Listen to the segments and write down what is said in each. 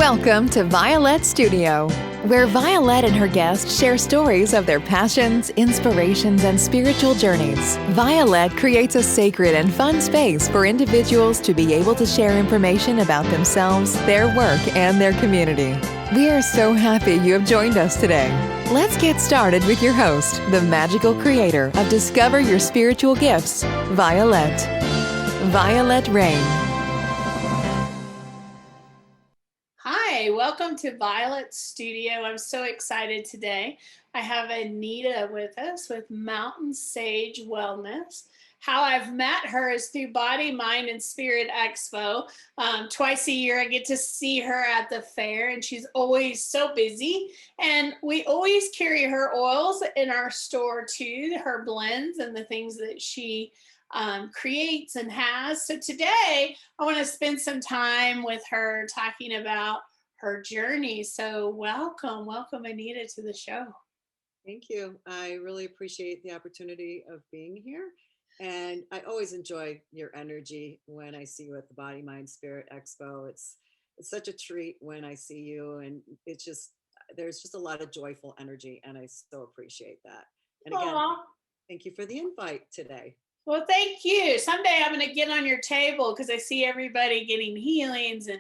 Welcome to Vialet Studio, where Vialet and her guests share stories of their passions, inspirations, and spiritual journeys. Vialet creates a sacred and fun space for individuals to be able to share information about themselves, their work, and their community. We are so happy you have joined us today. Let's get started with your host, the magical creator of Discover Your Spiritual Gifts, Vialet. Vialet Rayne. Hi, welcome to Vialet Studio. I'm so excited today. I have Anita with us with Mountain Sage Wellness. How I've met her is through Body, Mind, and Spirit Expo. Twice a year I get to see her at the fair, and she's always so busy. And we always carry her oils in our store too, her blends and the things that she creates and has. So today I want to spend some time with her talking about her journey. So welcome Anita to the show. Thank you. I really appreciate the opportunity of being here. And I always enjoy your energy when I see you at the Body, Mind, Spirit Expo. It's such a treat when I see you, and there's just a lot of joyful energy, and I so appreciate that. And again, thank you for the invite today. Well, thank you. Someday I'm going to get on your table because I see everybody getting healings and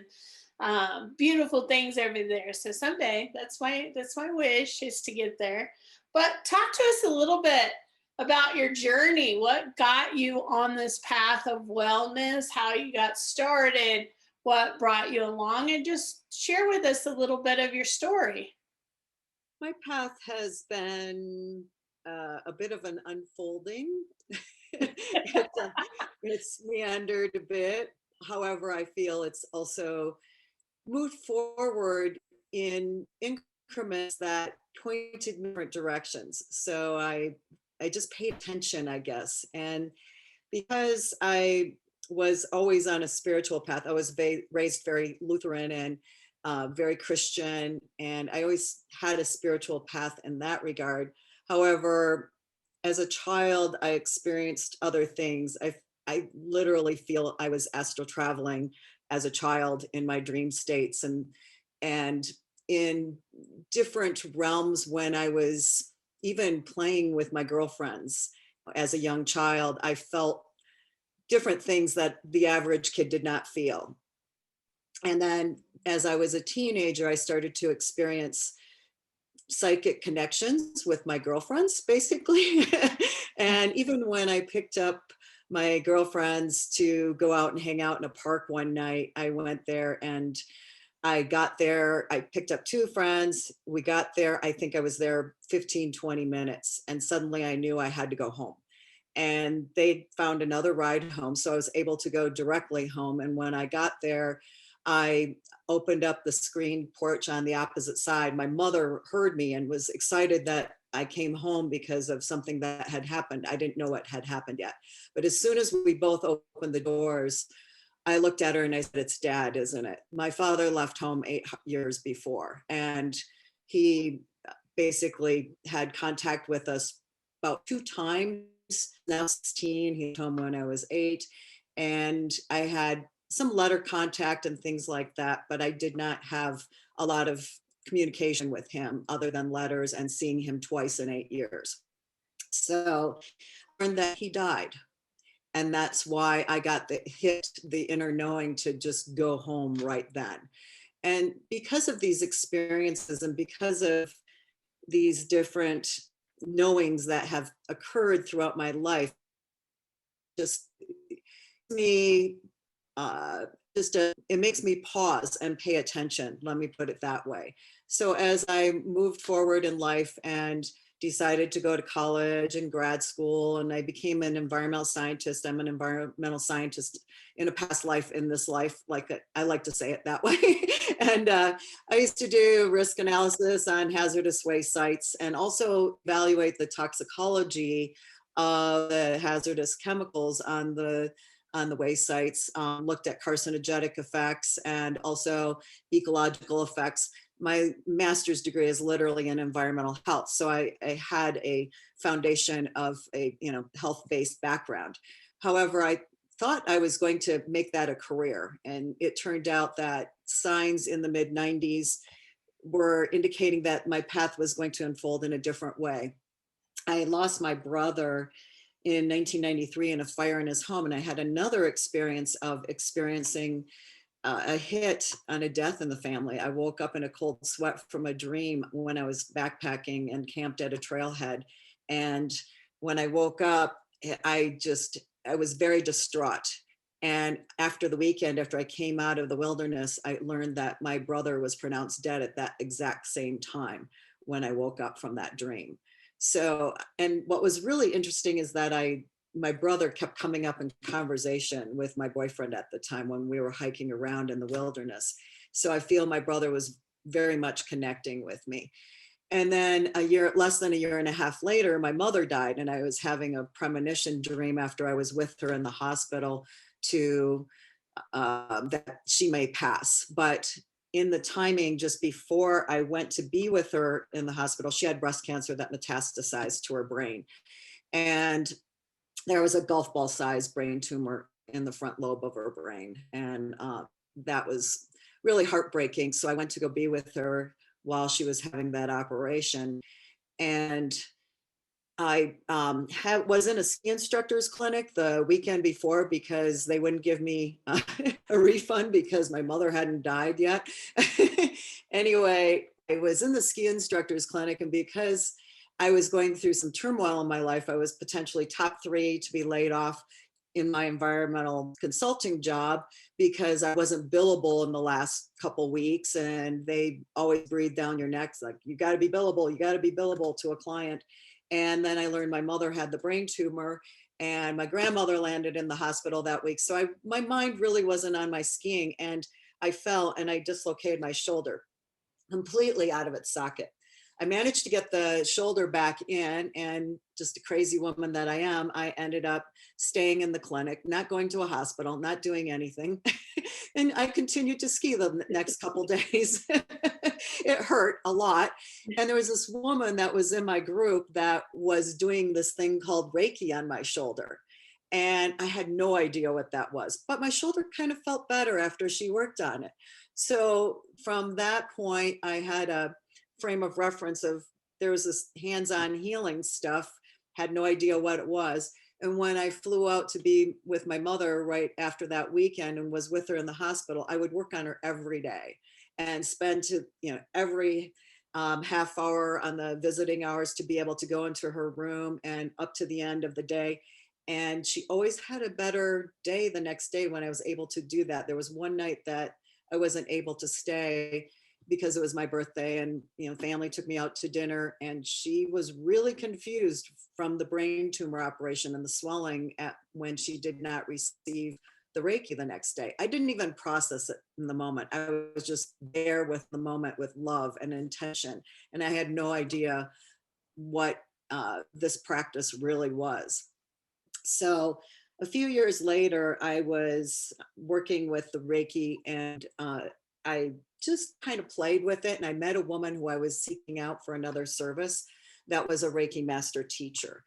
beautiful things over there. So someday that's my wish, is to get there. But talk to us a little bit about your journey. What got you on this path of wellness, how you got started, what brought you along, and just share with us a little bit of your story. My path has been a bit of an unfolding. It's meandered a bit. However, I feel it's also moved forward in increments that pointed in different directions. So I just paid attention, I guess. And because I was always on a spiritual path, I was raised very Lutheran and very Christian, and I always had a spiritual path in that regard. However, as a child, I experienced other things. I literally feel I was astral traveling as a child in my dream states and in different realms. When I was even playing with my girlfriends as a young child, I felt different things that the average kid did not feel. And then as I was a teenager, I started to experience psychic connections with my girlfriends, basically. And even when I picked up my girlfriends to go out and hang out in a park one night, I went there and I got there, I picked up two friends. We got there, I think I was there 15, 20 minutes, and suddenly I knew I had to go home. And they found another ride home, so I was able to go directly home. And when I got there, I opened up the screen porch on the opposite side. My mother heard me and was excited that I came home because of something that had happened. I didn't know what had happened yet. But as soon as we both opened the doors, I looked at her and I said, "It's Dad, isn't it?" My father left home 8 years before, and he basically had contact with us about 2 times. Now 16, he came home when I was 8, and I had some letter contact and things like that, but I did not have a lot of communication with him other than letters and seeing him twice in 8 years. So I learned that he died. And that's why I got the inner knowing to just go home right then. And because of these experiences and because of these different knowings that have occurred throughout my life, just me it makes me pause and pay attention, let me put it that way. So as I moved forward in life and decided to go to college and grad school, and I became an environmental scientist. I'm an environmental scientist in a past life, in this life, like I like to say it that way. And I used to do risk analysis on hazardous waste sites and also evaluate the toxicology of the hazardous chemicals on the waste sites, looked at carcinogenic effects and also ecological effects. My master's degree is literally in environmental health. So I had a foundation of a health-based background. However, I thought I was going to make that a career. And it turned out that signs in the mid 90s were indicating that my path was going to unfold in a different way. I lost my brother in 1993 in a fire in his home. And I had another experience of experiencing a hit on a death in the family. I woke up in a cold sweat from a dream when I was backpacking and camped at a trailhead. And when I woke up, I was very distraught. And after the weekend, after I came out of the wilderness, I learned that my brother was pronounced dead at that exact same time when I woke up from that dream. So, and what was really interesting is that my brother kept coming up in conversation with my boyfriend at the time when we were hiking around in the wilderness. So I feel my brother was very much connecting with me. And then less than a year and a half later, my mother died, and I was having a premonition dream after I was with her in the hospital that she may pass. But in the timing, just before I went to be with her in the hospital, she had breast cancer that metastasized to her brain. And there was a golf ball sized brain tumor in the front lobe of her brain. And that was really heartbreaking. So I went to go be with her while she was having that operation. And I was in a ski instructor's clinic the weekend before because they wouldn't give me a refund because my mother hadn't died yet. Anyway, I was in the ski instructor's clinic, and because I was going through some turmoil in my life, I was potentially top 3 to be laid off in my environmental consulting job because I wasn't billable in the last couple weeks, and they always breathe down your necks like, you got to be billable to a client. And then I learned my mother had the brain tumor, and my grandmother landed in the hospital that week. So my mind really wasn't on my skiing, and I fell and I dislocated my shoulder completely out of its socket. I managed to get the shoulder back in, and just a crazy woman that I am, I ended up staying in the clinic, not going to a hospital, not doing anything. And I continued to ski the next couple days. It hurt a lot. And there was this woman that was in my group that was doing this thing called Reiki on my shoulder. And I had no idea what that was, but my shoulder kind of felt better after she worked on it. So from that point, I had a frame of reference of there was this hands-on healing stuff, had no idea what it was. And when I flew out to be with my mother right after that weekend and was with her in the hospital, I would work on her every day and spend every half hour on the visiting hours to be able to go into her room and up to the end of the day. And she always had a better day the next day when I was able to do that. There was one night that I wasn't able to stay because it was my birthday, and family took me out to dinner, and she was really confused from the brain tumor operation and the swelling when she did not receive the Reiki the next day. I didn't even process it in the moment. I was just there with the moment with love and intention, and I had no idea what this practice really was. So a few years later, I was working with the Reiki, and I just kind of played with it. And I met a woman who I was seeking out for another service that was a Reiki master teacher.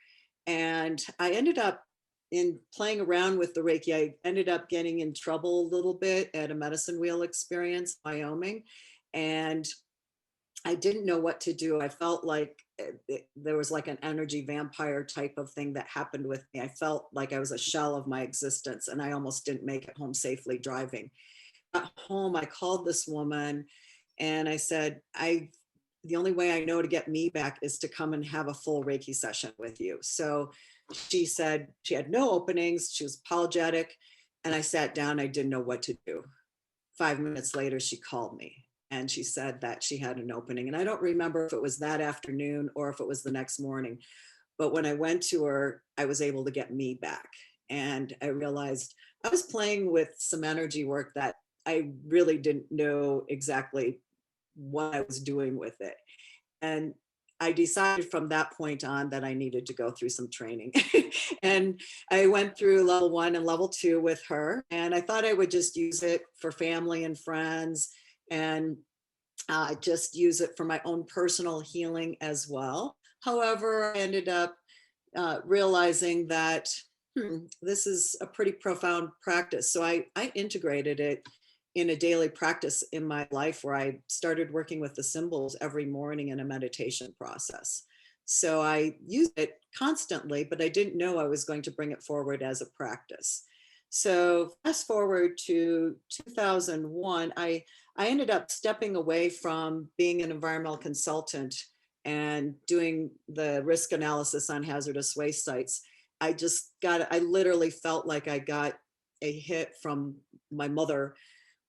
And I ended up in playing around with the Reiki, I ended up getting in trouble a little bit at a medicine wheel experience in Wyoming. And I didn't know what to do. I felt like there was like an energy vampire type of thing that happened with me. I felt like I was a shell of my existence, and I almost didn't make it home safely driving. At home, I called this woman and I said, the only way I know to get me back is to come and have a full Reiki session with you. So she said she had no openings. She was apologetic. And I sat down. I didn't know what to do. 5 minutes later, she called me and she said that she had an opening. And I don't remember if it was that afternoon or if it was the next morning. But when I went to her, I was able to get me back. And I realized I was playing with some energy work that I really didn't know exactly what I was doing with it. And I decided from that point on that I needed to go through some training. And I went through level 1 and level 2 with her. And I thought I would just use it for family and friends, and just use it for my own personal healing as well. However, I ended up realizing that this is a pretty profound practice. So I integrated it in a daily practice in my life where I started working with the symbols every morning in a meditation process. So I used it constantly, but I didn't know I was going to bring it forward as a practice. So fast forward to 2001, I ended up stepping away from being an environmental consultant and doing the risk analysis on hazardous waste sites. I literally felt like I got a hit from my mother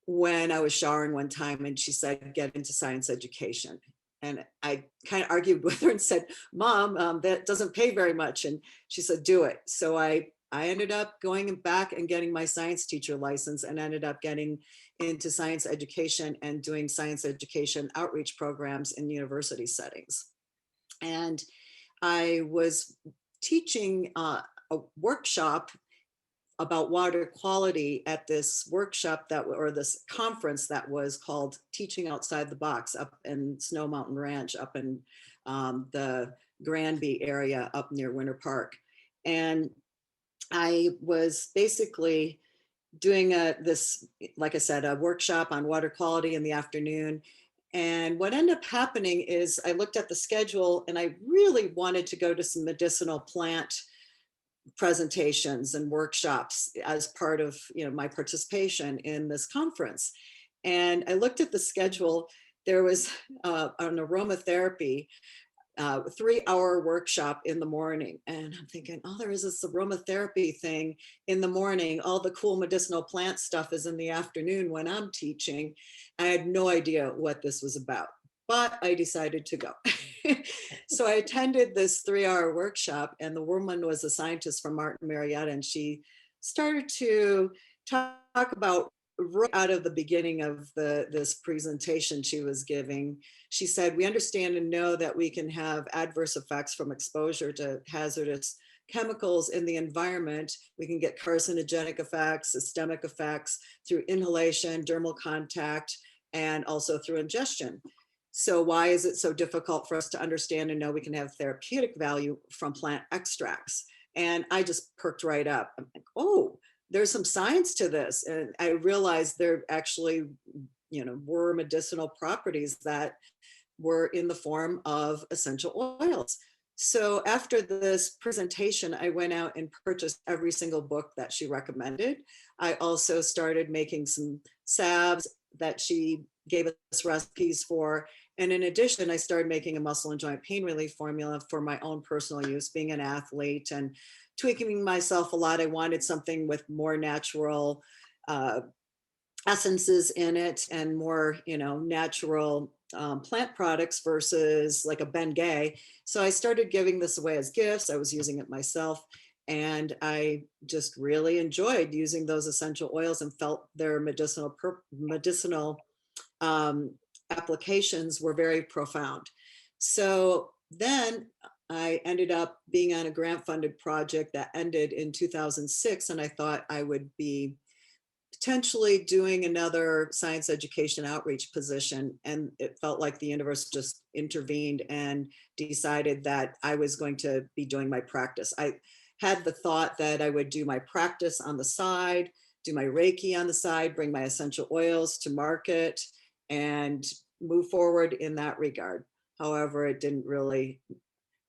when I was showering one time and she said, get into science education. And I kind of argued with her and said, Mom, that doesn't pay very much. And she said, do it. So I ended up going back and getting my science teacher license and ended up getting into science education and doing science education outreach programs in university settings. And I was teaching a workshop about water quality at this workshop or this conference that was called Teaching Outside the Box up in Snow Mountain Ranch up in the Granby area up near Winter Park. And I was basically doing this, like I said, a workshop on water quality in the afternoon. And what ended up happening is I looked at the schedule and I really wanted to go to some medicinal plant presentations and workshops as part of my participation in this conference. And I looked at the schedule. There was an aromatherapy 3-hour workshop in the morning. And I'm thinking, oh, there is this aromatherapy thing in the morning. All the cool medicinal plant stuff is in the afternoon when I'm teaching. I had no idea what this was about, but I decided to go. So I attended this 3-hour workshop, and the woman was a scientist from Martin Marietta, and she started to talk about right out of the beginning of this presentation she was giving. She said, we understand and know that we can have adverse effects from exposure to hazardous chemicals in the environment. We can get carcinogenic effects, systemic effects through inhalation, dermal contact, and also through ingestion. So why is it so difficult for us to understand and know we can have therapeutic value from plant extracts? And I just perked right up. I'm like, oh, there's some science to this. And I realized there actually, were medicinal properties that were in the form of essential oils. So after this presentation, I went out and purchased every single book that she recommended. I also started making some salves that she gave us recipes for. And in addition, I started making a muscle and joint pain relief formula for my own personal use, being an athlete and tweaking myself a lot. I wanted something with more natural essences in it and more, natural plant products versus like a Bengay. So I started giving this away as gifts. I was using it myself. And I just really enjoyed using those essential oils and felt their medicinal applications were very profound. So then I ended up being on a grant-funded project that ended in 2006, and I thought I would be potentially doing another science education outreach position. And it felt like the universe just intervened and decided that I was going to be doing my practice. I had the thought that I would do my practice on the side, do my Reiki on the side, bring my essential oils to market, and move forward in that regard. However, it didn't really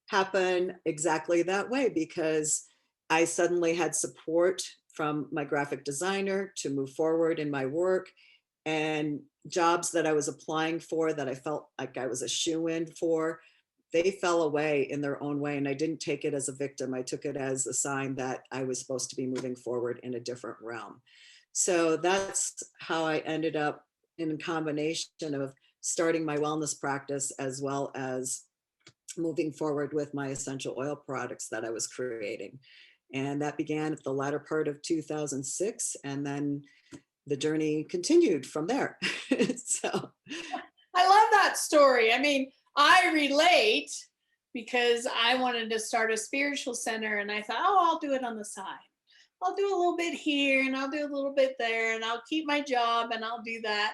happen exactly that way because I suddenly had support from my graphic designer to move forward in my work, and jobs that I was applying for that I felt like I was a shoo-in for, they fell away in their own way. And I didn't take it as a victim. I took it as a sign that I was supposed to be moving forward in a different realm. So that's how I ended up in a combination of starting my wellness practice as well as moving forward with my essential oil products that I was creating. And that began at the latter part of 2006. And then the journey continued from there. So I love that story. I mean, I relate because I wanted to start a spiritual center and I thought, oh, I'll do it on the side. I'll do a little bit here and I'll do a little bit there and I'll keep my job and I'll do that.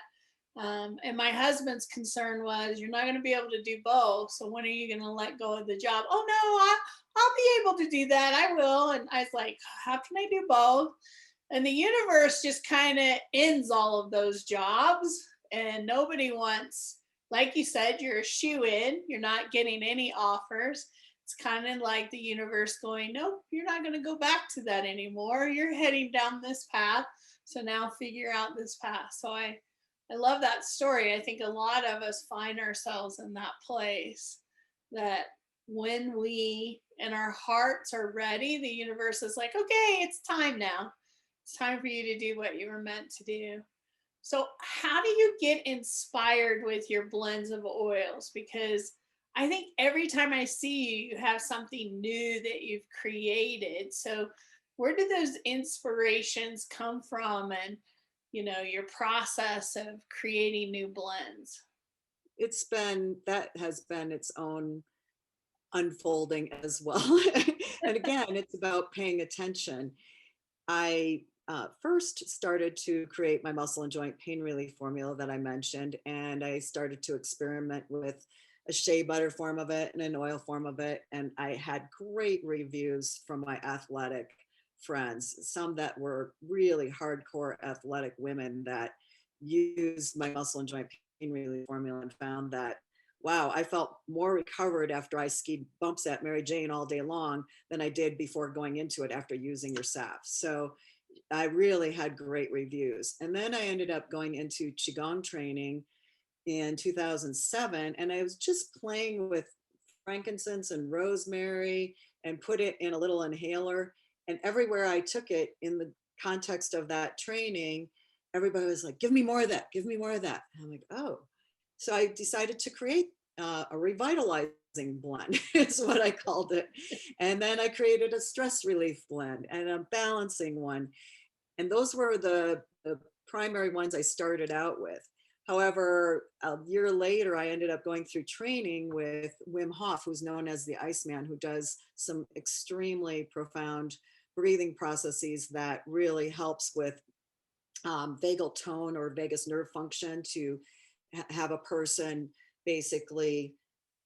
And my husband's concern was, you're not going to be able to do both. So when are you going to let go of the job? Oh, no, I'll be able to do that. I will. And I was like, how can I do both? And the universe just kind of ends all of those jobs. And nobody wants, like you said, you're a shoe-in. You're not getting any offers. It's kind of like the universe going, nope, you're not going to go back to that anymore. You're heading down this path. So now figure out this path. So I love that story. I think a lot of us find ourselves in that place that when we and our hearts are ready, the universe is like, okay, it's time now. It's time for you to do what you were meant to do. So, how do you get inspired with your blends of oils? Because I think every time I see you, you have something new that you've created. So, where do those inspirations come from? And your process of creating new blends. That has been its own unfolding as well. And again, it's about paying attention. I first started to create my muscle and joint pain relief formula that I mentioned, and I started to experiment with a shea butter form of it and an oil form of it. And I had great reviews from my athletic friends, some that were really hardcore athletic women that used my muscle and joint pain relief formula and found that, wow, I felt more recovered after I skied bumps at Mary Jane all day long than I did before going into it after using your salve. So I really had great reviews. And then I ended up going into Qigong training in 2007, and I was just playing with frankincense and rosemary and put it in a little inhaler. And everywhere I took it in the context of that training, everybody was like, give me more of that, give me more of that. And I'm like, oh. So I decided to create a revitalizing blend, is what I called it. And then I created a stress relief blend and a balancing one. And those were the primary ones I started out with. However, a year later, I ended up going through training with Wim Hof, who's known as the Iceman, who does some extremely profound breathing processes that really helps with vagal tone or vagus nerve function to have a person basically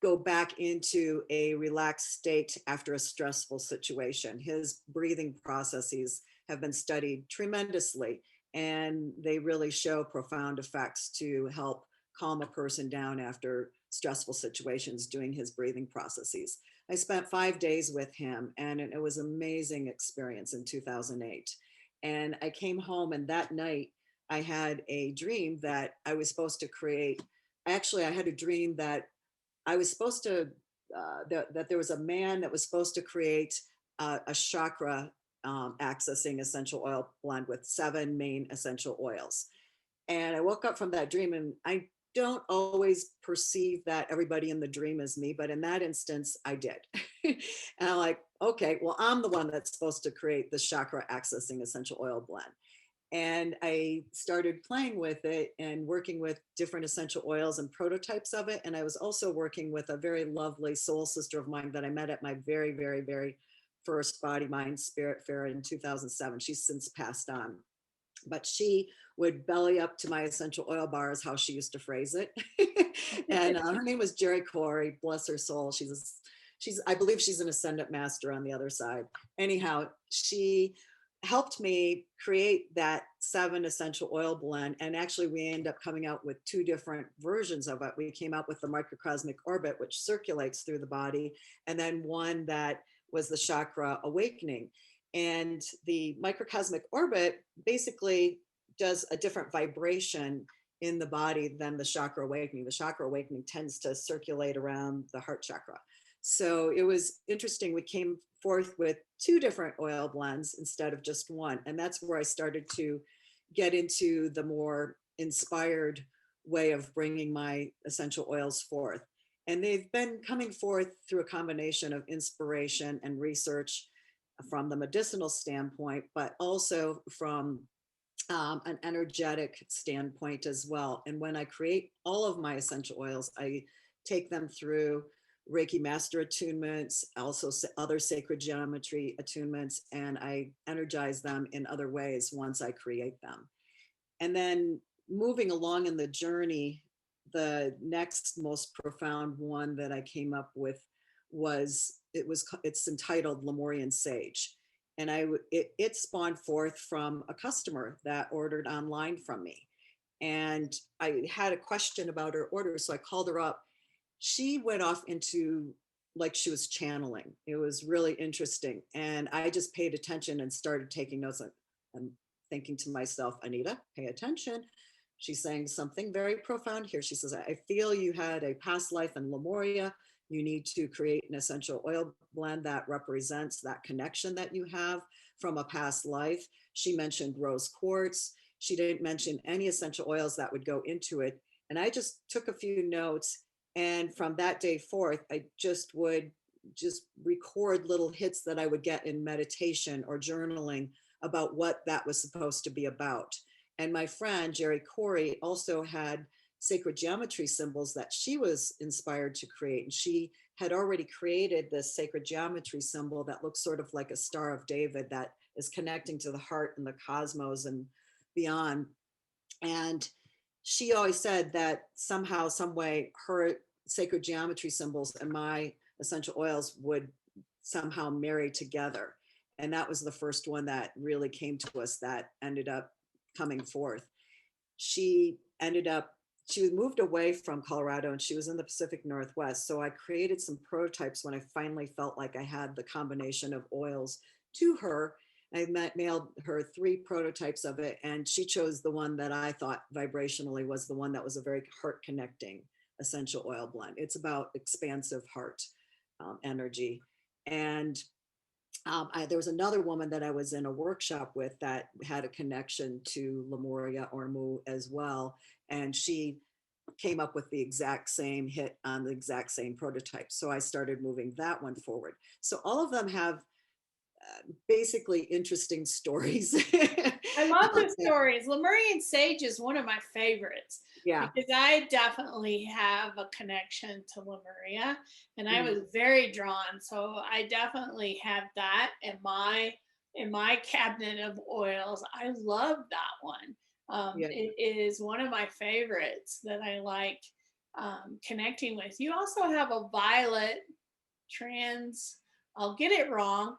go back into a relaxed state after a stressful situation. His breathing processes have been studied tremendously, and they really show profound effects to help calm a person down after stressful situations doing his breathing processes. I spent 5 days with him, and it was an amazing experience in 2008. And I came home, and that night I had a dream that I was supposed to create. Actually, I had a dream that I was supposed to, that there was a man that was supposed to create a chakra accessing essential oil blend with 7 main essential oils. And I woke up from that dream, and I don't always perceive that everybody in the dream is me, but in that instance, I did. And I'm like, okay, well, I'm the one that's supposed to create the chakra accessing essential oil blend. And I started playing with it and working with different essential oils and prototypes of it. And I was also working with a very lovely soul sister of mine that I met at my very, very, very first Body, Mind, Spirit Fair in 2007. She's since passed on. But she would belly up to my essential oil bars, how she used to phrase it. And her name was Jerry Corey, bless her soul. I believe she's an ascendant master on the other side. Anyhow, she helped me create that 7 essential oil blend. And actually we ended up coming out with 2 different versions of it. We came out with the microcosmic orbit, which circulates through the body, and then one that was the chakra awakening. And the microcosmic orbit basically does a different vibration in the body than the chakra awakening. The chakra awakening tends to circulate around the heart chakra. So it was interesting. We came forth with 2 different oil blends instead of just one. And that's where I started to get into the more inspired way of bringing my essential oils forth. And they've been coming forth through a combination of inspiration and research from the medicinal standpoint, but also from an energetic standpoint as well. And when I create all of my essential oils, I take them through Reiki master attunements, also other sacred geometry attunements, and I energize them in other ways once I create them. And then moving along in the journey, the next most profound one that I came up with was, it's entitled Lemurian Sage. And it spawned forth from a customer that ordered online from me. And I had a question about her order. So I called her up. She went off into, like, she was channeling. It was really interesting. And I just paid attention and started taking notes. I'm thinking to myself, Anita, pay attention. She's saying something very profound here. She says, I feel you had a past life in Lemuria. You need to create an essential oil blend that represents that connection that you have from a past life. She mentioned rose quartz. She didn't mention any essential oils that would go into it. And I just took a few notes. And from that day forth, I would record little hits that I would get in meditation or journaling about what that was supposed to be about. And my friend, Jerry Corey, also had sacred geometry symbols that she was inspired to create. And she had already created this sacred geometry symbol that looks sort of like a Star of David that is connecting to the heart and the cosmos and beyond. And she always said that somehow, some way, her sacred geometry symbols and my essential oils would somehow marry together. And that was the first one that really came to us that ended up coming forth. She moved away from Colorado and she was in the Pacific Northwest. So I created some prototypes when I finally felt like I had the combination of oils to her. I mailed her 3 prototypes of it, and she chose the one that I thought vibrationally was the one that was a very heart connecting essential oil blend. It's about expansive heart energy. And there was another woman that I was in a workshop with that had a connection to Lemuria or Mu as well. And she came up with the exact same hit on the exact same prototype. So I started moving that one forward. So all of them have basically interesting stories. I love the stories. Lemurian Sage is one of my favorites. Yeah. Because I definitely have a connection to Lemuria and I Mhm. was very drawn. So I definitely have that in my cabinet of oils. I love that one. Yeah. It is one of my favorites that I like connecting with. You also have a violet trans, I'll get it wrong,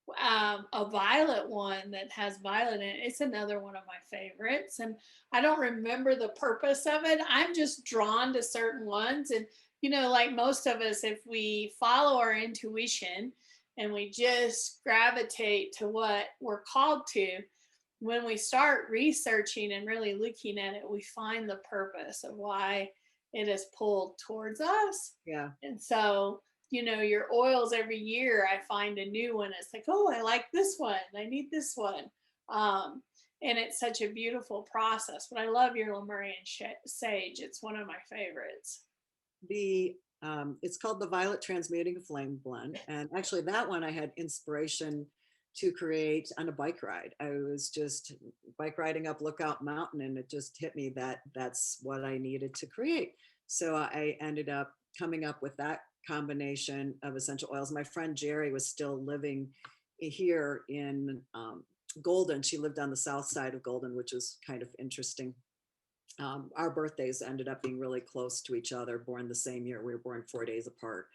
a violet one that has violet in it. It's another one of my favorites. And I don't remember the purpose of it. I'm just drawn to certain ones. And, you know, like most of us, if we follow our intuition and we just gravitate to what we're called to, when we start researching and really looking at it, we find the purpose of why it is pulled towards us. Yeah. And so, you know, your oils every year, I find a new one. It's like, oh, I like this one. I need this one. And it's such a beautiful process. But I love your Lemurian Sage. It's one of my favorites. It's called the Violet Transmuting Flame Blend. And actually that one I had inspiration to create on a bike ride. I was just bike riding up Lookout Mountain and it just hit me that that's what I needed to create. So I ended up coming up with that combination of essential oils. My friend Jerry was still living here in Golden. She lived on the south side of Golden, which was kind of interesting. Our birthdays ended up being really close to each other, born the same year. We were born 4 days apart.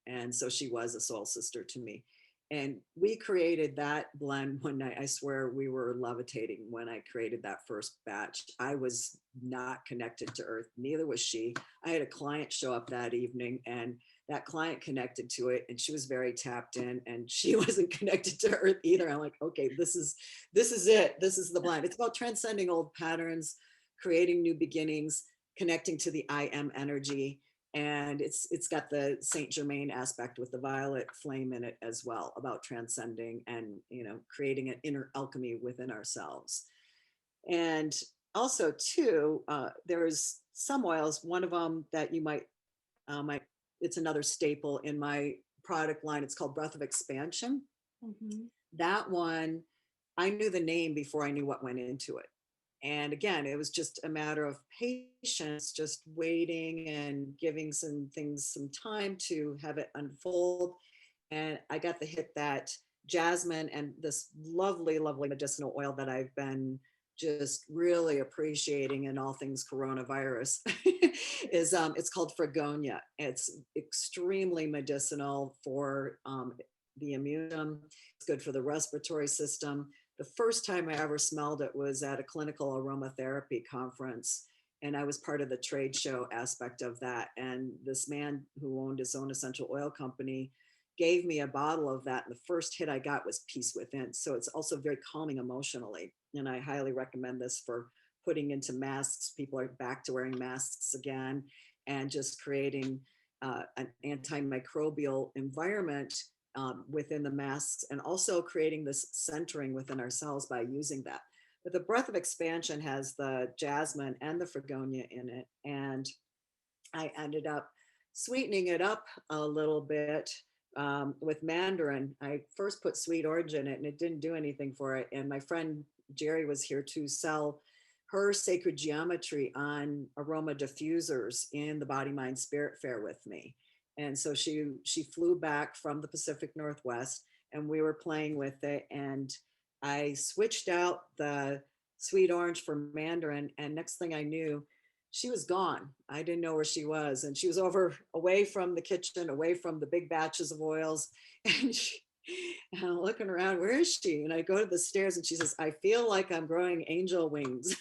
And so she was a soul sister to me. And we created that blend one night. I swear we were levitating when I created that first batch. I was not connected to Earth, neither was she. I had a client show up that evening and that client connected to it and she was very tapped in and she wasn't connected to Earth either. I'm like, okay, this is it. This is the blend. It's about transcending old patterns, creating new beginnings, connecting to the I am energy. And it's got the Saint Germain aspect with the violet flame in it as well, about transcending and, you know, creating an inner alchemy within ourselves. And also too, there's some oils, one of them that you might, it's another staple in my product line. It's called Breath of Expansion. Mm-hmm. That one, I knew the name before I knew what went into it. And again, it was just a matter of patience, just waiting and giving some things some time to have it unfold. And I got the hit that jasmine and this lovely, lovely medicinal oil that I've been just really appreciating in all things coronavirus is it's called Fragonia. It's extremely medicinal for the immune system. It's good for the respiratory system. The first time I ever smelled it was at a clinical aromatherapy conference, and I was part of the trade show aspect of that. And this man who owned his own essential oil company gave me a bottle of that. And the first hit I got was peace within. So it's also very calming emotionally. And I highly recommend this for putting into masks. People are back to wearing masks again, and just creating an antimicrobial environment within the masks, and also creating this centering within ourselves by using that. But the breath of expansion has the jasmine and the Fragonia in it. And I ended up sweetening it up a little bit with mandarin. I first put sweet orange in it and it didn't do anything for it. And my friend Jerry was here to sell her sacred geometry on aroma diffusers in the Body Mind Spirit Fair with me. And so she flew back from the Pacific Northwest, and we were playing with it. And I switched out the sweet orange for mandarin, and next thing I knew, she was gone. I didn't know where she was. And she was away from the kitchen, away from the big batches of oils. And I'm looking around, where is she? And I go to the stairs and she says, I feel like I'm growing angel wings.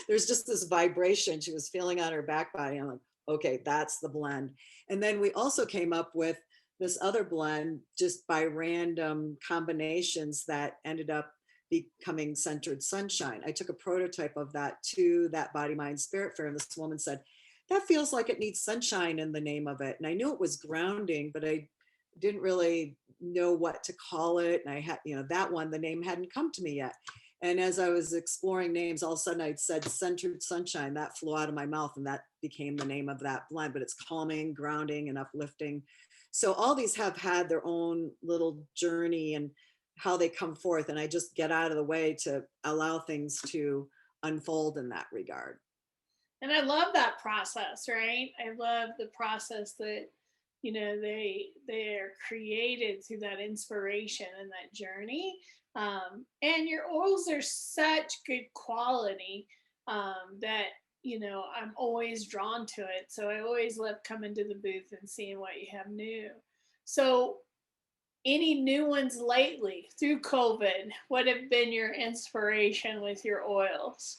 There's just this vibration she was feeling on her back body. I'm like, okay, that's the blend. And then we also came up with this other blend just by random combinations that ended up becoming Centered Sunshine. I took a prototype of that to that Body Mind Spirit Fair, and this woman said, that feels like it needs sunshine in the name of it. And I knew it was grounding, but I didn't really know what to call it. And I had, that one, the name hadn't come to me yet. And as I was exploring names, all of a sudden I said Centered Sunshine. That flew out of my mouth, and that became the name of that blend. But it's calming, grounding, and uplifting. So all these have had their own little journey and how they come forth. And I just get out of the way to allow things to unfold in that regard. And I love that process, right? I love the process that, they're created through that inspiration and that journey. And your oils are such good quality that, I'm always drawn to it. So I always love coming to the booth and seeing what you have new. So any new ones lately through COVID? What have been your inspiration with your oils?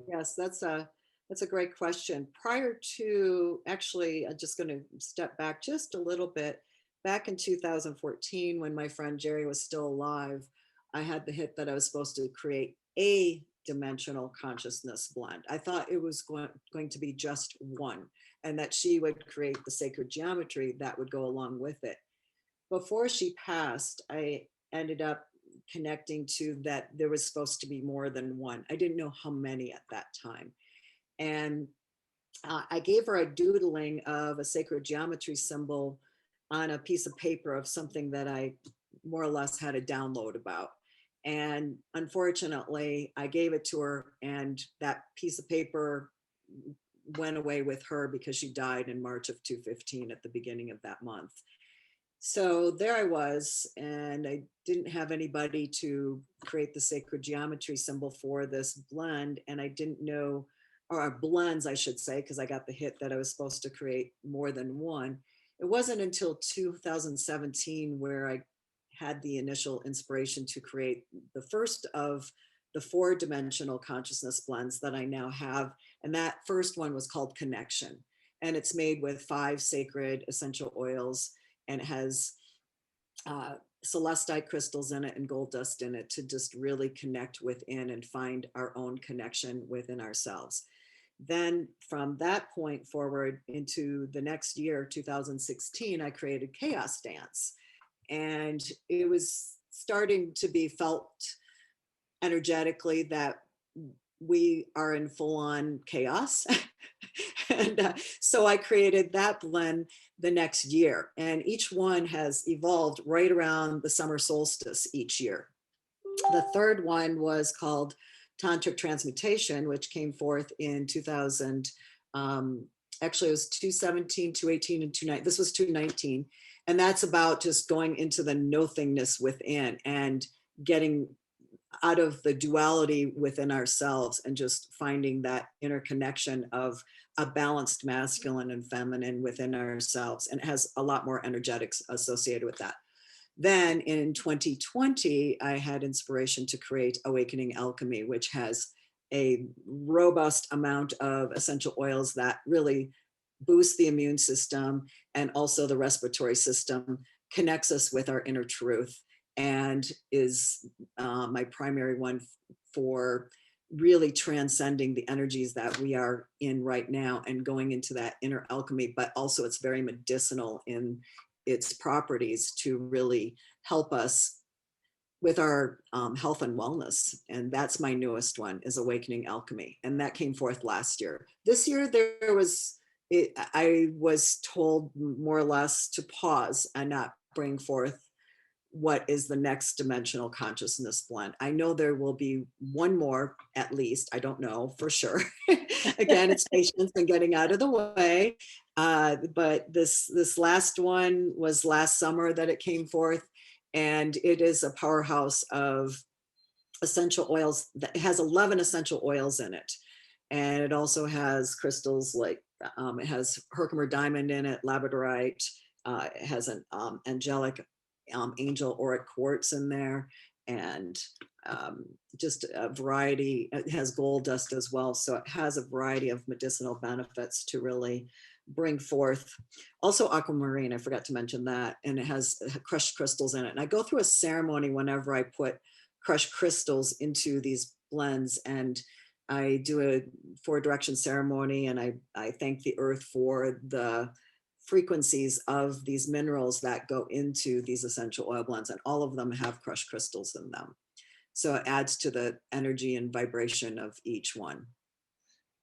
Yes, that's a great question. Prior to, actually, I'm just going to step back just a little bit. Back in 2014, when my friend Jerry was still alive, I had the hit that I was supposed to create a dimensional consciousness blend. I thought it was going to be just one, and that she would create the sacred geometry that would go along with it. Before she passed, I ended up connecting to that there was supposed to be more than one. I didn't know how many at that time. And I gave her a doodling of a sacred geometry symbol on a piece of paper of something that I more or less had a download about. And unfortunately, I gave it to her, and that piece of paper went away with her because she died in March of 2015 at the beginning of that month. So there I was, and I didn't have anybody to create the sacred geometry symbol for this blend. And I didn't know, or blends, I should say, because I got the hit that I was supposed to create more than one. It wasn't until 2017 where I had the initial inspiration to create the first of the 4-dimensional consciousness blends that I now have. And that first one was called Connection. And it's made with 5 sacred essential oils, and it has celestite crystals in it and gold dust in it to just really connect within and find our own connection within ourselves. Then from that point forward into the next year, 2016, I created Chaos Dance. And it was starting to be felt energetically that we are in full-on chaos. And so I created that blend the next year. And each one has evolved right around the summer solstice each year. The third one was called Tantric Transmutation, which came forth in 2000. Actually, it was 2017, 2018, and 2019. This was 2019. And that's about just going into the nothingness within and getting out of the duality within ourselves and just finding that interconnection of a balanced masculine and feminine within ourselves. And it has a lot more energetics associated with that. Then in 2020, I had inspiration to create Awakening Alchemy, which has a robust amount of essential oils that really boost the immune system and also the respiratory system, connects us with our inner truth, and is my primary one for really transcending the energies that we are in right now and going into that inner alchemy. But also it's very medicinal in its properties to really help us with our health and wellness. And that's my newest one, is Awakening Alchemy. And that came forth last year. This year I was told more or less to pause and not bring forth what is the next dimensional consciousness blend. I know there will be one more at least. I don't know for sure. Again, it's patience and getting out of the way. But this last one was last summer that it came forth, and it is a powerhouse of essential oils. That has 11 essential oils in it, and it also has crystals like it has Herkimer diamond in it, labradorite. It has an angelic angel auric quartz in there, and just a variety. It has gold dust as well, so it has a variety of medicinal benefits to really bring forth. Also aquamarine, I forgot to mention that, and it has crushed crystals in it. And I go through a ceremony whenever I put crushed crystals into these blends, and I do a 4-direction ceremony, and I thank the earth for the frequencies of these minerals that go into these essential oil blends, and all of them have crushed crystals in them. So it adds to the energy and vibration of each one.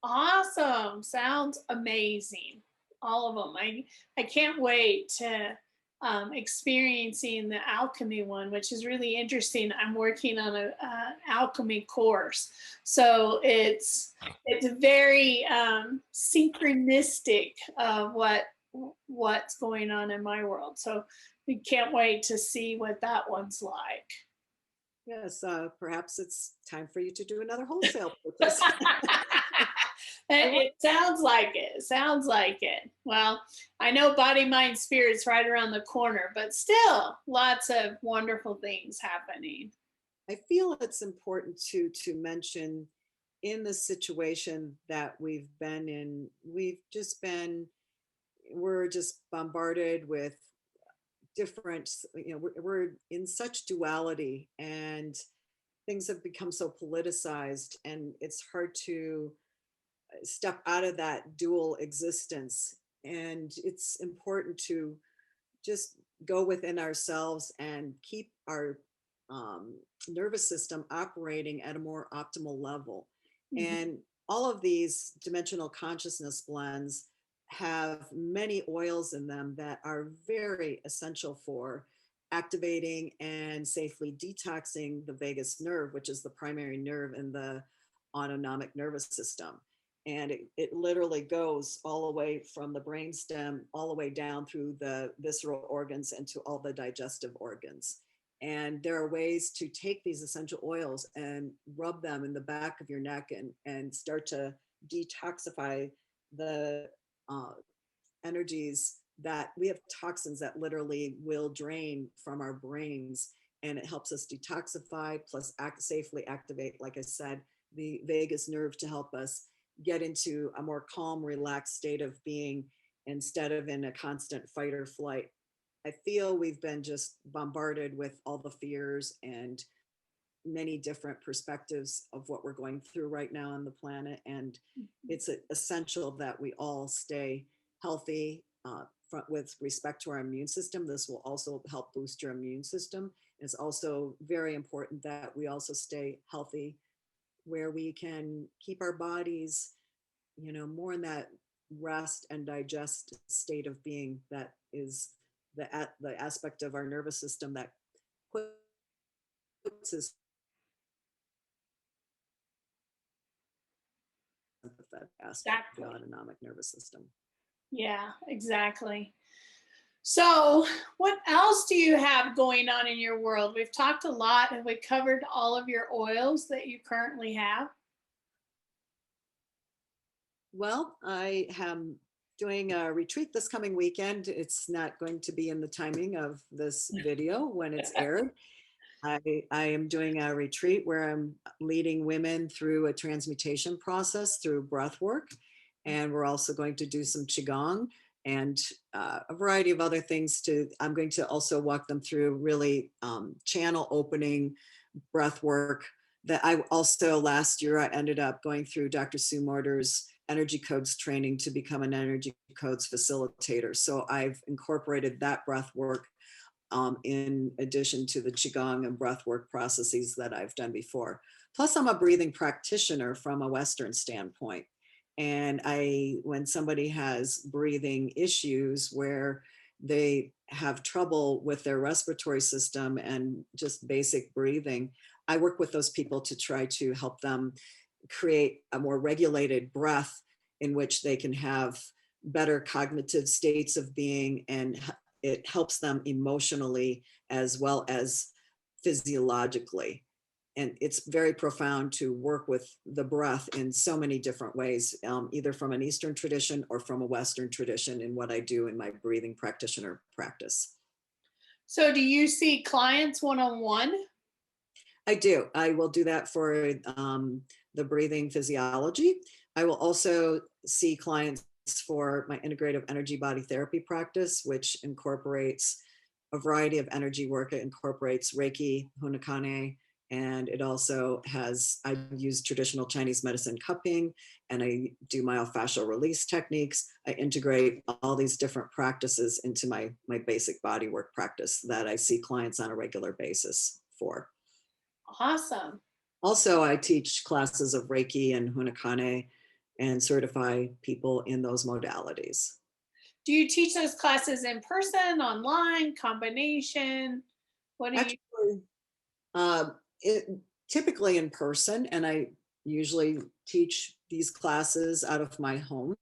Awesome. Sounds amazing. All of them. I can't wait to experiencing the alchemy one, which is really interesting. I'm working on a alchemy course, so it's very synchronistic of what's going on in my world. So we can't wait to see what that one's like. Yes, perhaps it's time for you to do another wholesale purchase. It sounds like it. Sounds like it. Well, I know body, mind, spirit's right around the corner, but still lots of wonderful things happening. I feel it's important to mention, in the situation that we've been in, we're just bombarded with different, we're in such duality, and things have become so politicized, and it's hard to step out of that dual existence. And it's important to just go within ourselves and keep our nervous system operating at a more optimal level. Mhm. And all of these dimensional consciousness blends have many oils in them that are very essential for activating and safely detoxing the vagus nerve, which is the primary nerve in the autonomic nervous system. And it literally goes all the way from the brainstem all the way down through the visceral organs and to all the digestive organs. And there are ways to take these essential oils and rub them in the back of your neck and start to detoxify the energies that we have. Toxins that literally will drain from our brains, and it helps us detoxify, plus safely activate, like I said, the vagus nerve to help us get into a more calm, relaxed state of being instead of in a constant fight or flight. I feel we've been just bombarded with all the fears and many different perspectives of what we're going through right now on the planet. And it's essential that we all stay healthy with respect to our immune system. This will also help boost your immune system. It's also very important that we also stay healthy, where we can keep our bodies, more in that rest and digest state of being. That is the aspect of our nervous system that puts us sympathetic aspect of the autonomic nervous system. Yeah, exactly. So, what else do you have going on in your world? We've talked a lot and we covered all of your oils that you currently have. Well, I am doing a retreat this coming weekend. It's not going to be in the timing of this video when it's aired. I am doing a retreat where I'm leading women through a transmutation process through breath work. And we're also going to do some Qigong and a variety of other things I'm going to also walk them through really channel opening breath work that I also last year I ended up going through Dr. Sue Mortar's energy codes training to become an energy codes facilitator. So I've incorporated that breath work in addition to the Qigong and breathwork processes that I've done before. Plus, I'm a breathing practitioner from a Western standpoint. And when somebody has breathing issues where they have trouble with their respiratory system and just basic breathing, I work with those people to try to help them create a more regulated breath in which they can have better cognitive states of being, and it helps them emotionally as well as physiologically. And it's very profound to work with the breath in so many different ways, either from an Eastern tradition or from a Western tradition in what I do in my breathing practitioner practice. So, do you see clients one-on-one? I do. I will do that for the breathing physiology. I will also see clients for my integrative energy body therapy practice, which incorporates a variety of energy work. It incorporates Reiki, Huna Kane, and it also I use traditional Chinese medicine cupping, and I do myofascial release techniques. I integrate all these different practices into my basic body work practice that I see clients on a regular basis for. Awesome. Also, I teach classes of Reiki and Huna Kane and certify people in those modalities. Do you teach those classes in person, online, combination? What do you? Actually, typically in person, and I usually teach these classes out of my home.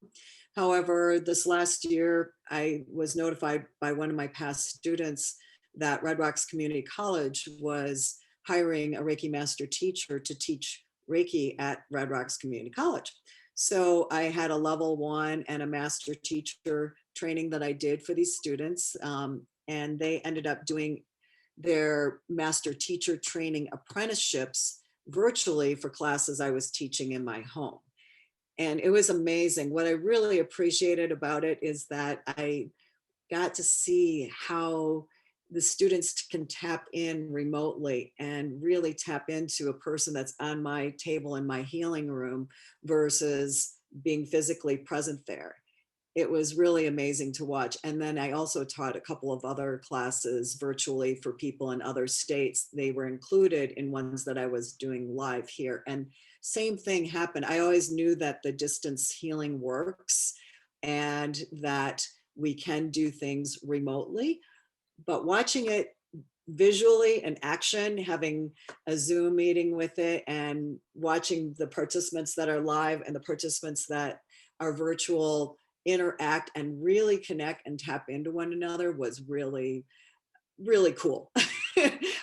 However, this last year, I was notified by one of my past students that Red Rocks Community College was hiring a Reiki master teacher to teach Reiki at Red Rocks Community College. So I had a level 1 and a master teacher training that I did for these students. And they ended up doing their master teacher training apprenticeships virtually for classes I was teaching in my home. And it was amazing. What I really appreciated about it is that I got to see how the students can tap in remotely and really tap into a person that's on my table in my healing room versus being physically present there. It was really amazing to watch. And then I also taught a couple of other classes virtually for people in other states. They were included in ones that I was doing live here. And same thing happened. I always knew that the distance healing works and that we can do things remotely, but watching it visually in action, having a Zoom meeting with it and watching the participants that are live and the participants that are virtual interact and really connect and tap into one another was really, really cool.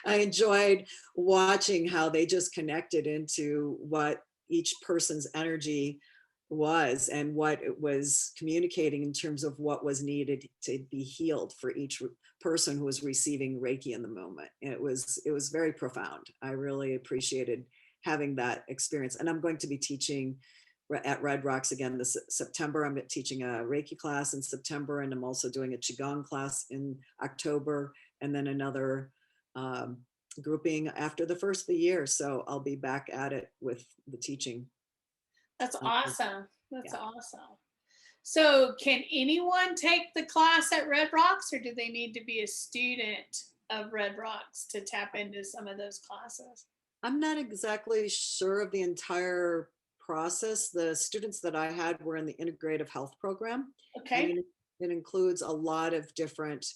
I enjoyed watching how they just connected into what each person's energy was and what it was communicating in terms of what was needed to be healed for each person who was receiving Reiki in the moment. It was very profound. I really appreciated having that experience. And I'm going to be teaching at Red Rocks again this September. I'm teaching a Reiki class in September, and I'm also doing a Qigong class in October, and then another grouping after the first of the year. So I'll be back at it with the teaching. That's awesome. That's awesome. So, can anyone take the class at Red Rocks, or do they need to be a student of Red Rocks to tap into some of those classes? I'm not exactly sure of the entire process. The students that I had were in the integrative health program. Okay. And it includes a lot of different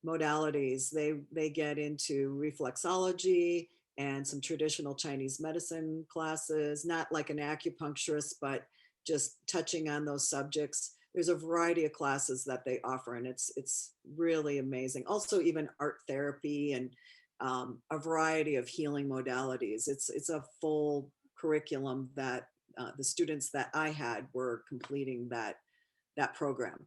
modalities. They get into reflexology and some traditional Chinese medicine classes, not like an acupuncturist, but just touching on those subjects. there's a variety of classes that they offer, and it's really amazing. Also, even art therapy and a variety of healing modalities. It's a full curriculum that the students that I had were completing that program.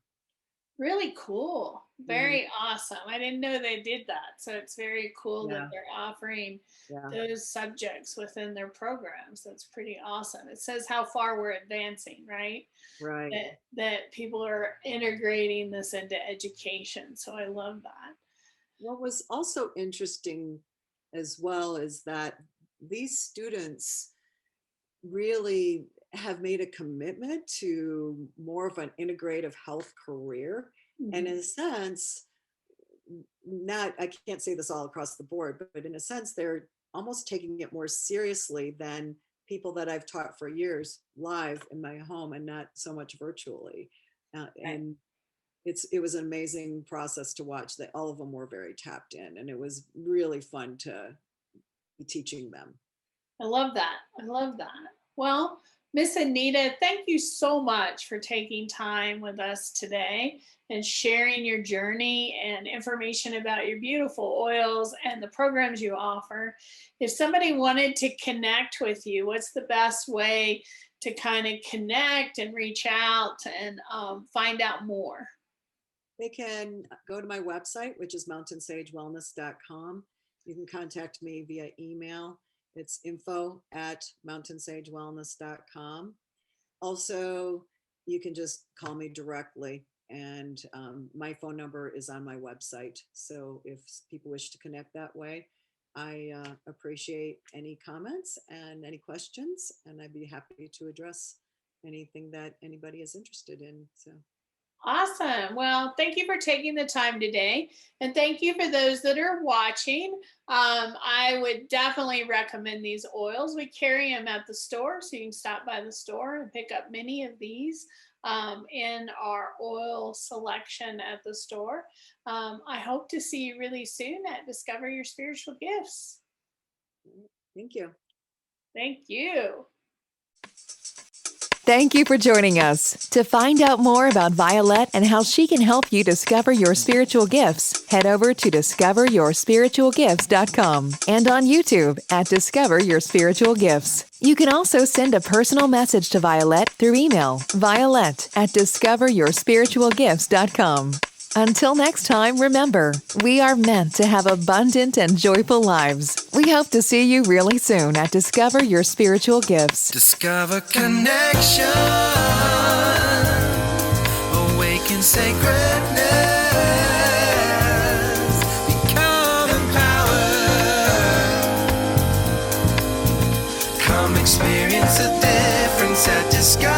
Really cool. Very awesome. I didn't know they did that. So it's very cool that Yeah. they're offering Yeah. those subjects within their programs. That's pretty awesome. It says how far we're advancing, right? Right. That people are integrating this into education. So I love that. What was also interesting as well is that these students really have made a commitment to more of an integrative health career. And in a sense, I can't say this all across the board, but in a sense, they're almost taking it more seriously than people that I've taught for years live in my home and not so much virtually. And it was an amazing process to watch. That all of them were very tapped in, and it was really fun to be teaching them. I love that. I love that. Well, Miss Anita, thank you so much for taking time with us today and sharing your journey and information about your beautiful oils and the programs you offer. If somebody wanted to connect with you, what's the best way to kind of connect and reach out and find out more? They can go to my website, which is mountainsagewellness.com. You can contact me via email. It's info@mountainsagewellness.com. Also, you can just call me directly, and my phone number is on my website. So if people wish to connect that way, I appreciate any comments and any questions, and I'd be happy to address anything that anybody is interested in. So. Awesome. Well, thank you for taking the time today. And thank you for those that are watching. I would definitely recommend these oils. We carry them at the store, so you can stop by the store and pick up many of these in our oil selection at the store. I hope to see you really soon at Discover Your Spiritual Gifts. Thank you. Thank you. Thank you for joining us. To find out more about Vialet and how she can help you discover your spiritual gifts, head over to discoveryourspiritualgifts.com and on YouTube at Discover Your Spiritual Gifts. You can also send a personal message to Vialet through email, violet@discoveryourspiritualgifts.com. Until next time, remember, we are meant to have abundant and joyful lives. We hope to see you really soon at Discover Your Spiritual Gifts. Discover connection, awaken sacredness, become empowered. Come experience a difference at Discover.